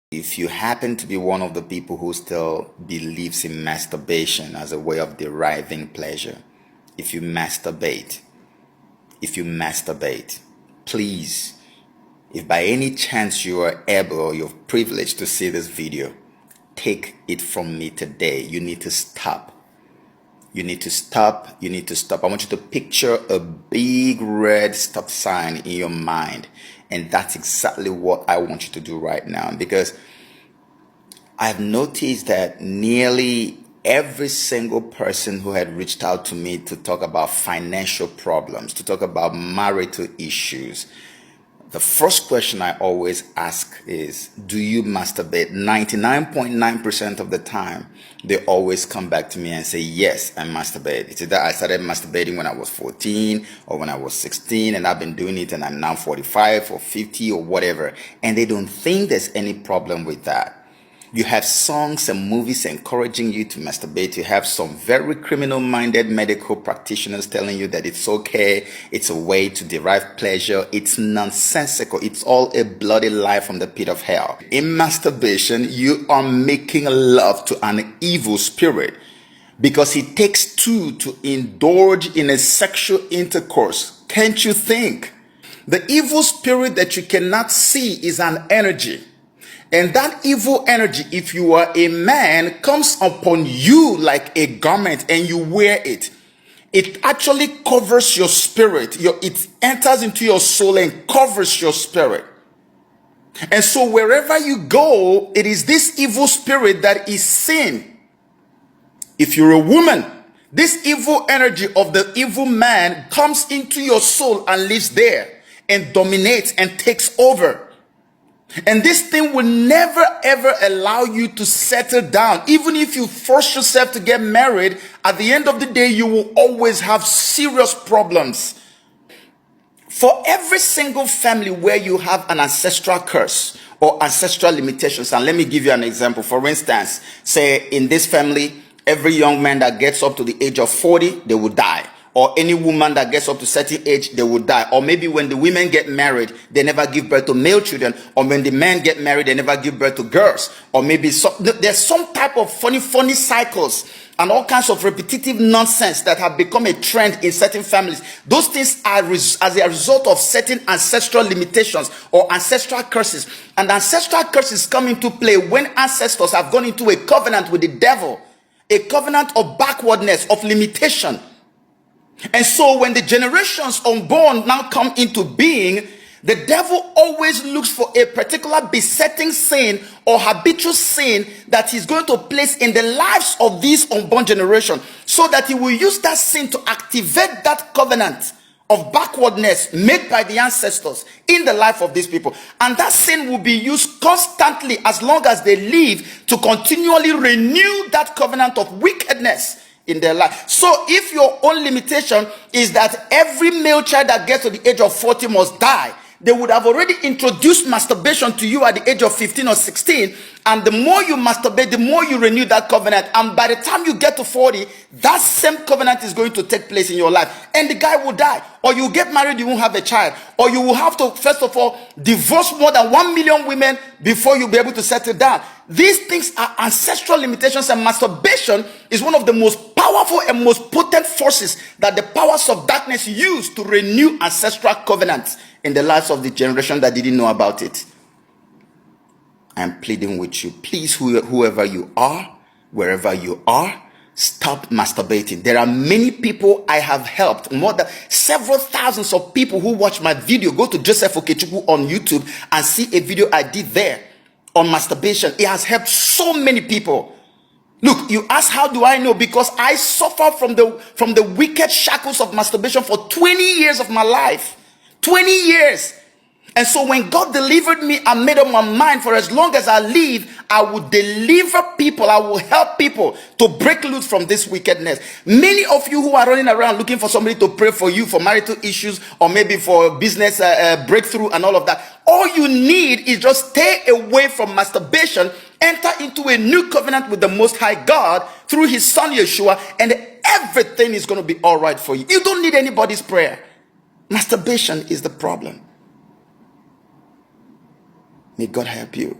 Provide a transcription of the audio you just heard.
If you happen to be one of the people who still believes in masturbation as a way of deriving pleasure, if you masturbate, please, if by any chance you are able or you're privileged to see this video, take it from me today. You need to stop. You need to stop. You need to stop. I want you to picture a big red stop sign in your mind. And that's exactly what I want you to do right now. Because I've noticed that nearly every single person who had reached out to me to talk about financial problems, to talk about marital issues, the first question I always ask is, do you masturbate? 99.9% of the time, they always come back to me and say, yes, I masturbate. It's either I started masturbating when I was 14 or when I was 16, and I've been doing it and I'm now 45 or 50 or whatever. And they don't think there's any problem with that. You have songs and movies encouraging you to masturbate. You have some very criminal-minded medical practitioners telling you that it's okay. It's a way to derive pleasure. It's nonsensical. It's all a bloody lie from the pit of hell. In masturbation, you are making love to an evil spirit because it takes two to indulge in a sexual intercourse. Can't you think? The evil spirit that you cannot see is an energy. And that evil energy, if you are a man, comes upon you like a garment and you wear it. It actually covers your spirit. It enters into your soul and covers your spirit. And so wherever you go, it is this evil spirit that is seen. If you're a woman, this evil energy of the evil man comes into your soul and lives there and dominates and takes over. And this thing will never ever allow you to settle down. Even if you force yourself to get married, at the end of the day, you will always have serious problems. For every single family where you have an ancestral curse or ancestral limitations, and let me give you an example. For instance, say in this family, every young man that gets up to the age of 40, they will die. Or any woman that gets up to a certain age, they will die. Or maybe when the women get married, they never give birth to male children. Or when the men get married, they never give birth to girls. Or maybe there's some type of funny cycles and all kinds of repetitive nonsense that have become a trend in certain families. Those things are as a result of certain ancestral limitations or ancestral curses. And ancestral curses come into play when ancestors have gone into a covenant with the devil, a covenant of backwardness, of limitation. And so when the generations unborn now come into being, the devil always looks for a particular besetting sin or habitual sin that he's going to place in the lives of these unborn generation, so that he will use that sin to activate that covenant of backwardness made by the ancestors in the life of these people. And that sin will be used constantly as long as they live to continually renew that covenant of wickedness in their life. So if your own limitation is that every male child that gets to the age of 40 must die, they would have already introduced masturbation to you at the age of 15 or 16, and the more you masturbate, the more you renew that covenant, and by the time you get to 40, that same covenant is going to take place in your life, and the guy will die. Or you get married, you won't have a child, or you will have to first of all divorce more than 1 million women before you'll be able to settle down. These things are ancestral limitations, and masturbation is one of the most powerful and most potent forces that the powers of darkness use to renew ancestral covenants in the lives of the generation that didn't know about it. I'm pleading with you, please, whoever you are, wherever you are, stop masturbating. There are many people I have helped, more than several thousands of people who watch my video. Go to Joseph Okechukwu on YouTube and see a video I did there on masturbation. It has helped so many people. Look, you ask, how do I know? Because I suffered from the wicked shackles of masturbation for 20 years of my life. 20 years. And so when God delivered me, I made up my mind, for as long as I live, I will deliver people. I will help people to break loose from this wickedness. Many of you who are running around looking for somebody to pray for you for marital issues, or maybe for business breakthrough and all of that, all you need is just stay away from masturbation, enter into a new covenant with the Most High God through his son Yeshua, and everything is going to be all right for you. You don't need anybody's prayer. Masturbation is the problem. May God help you.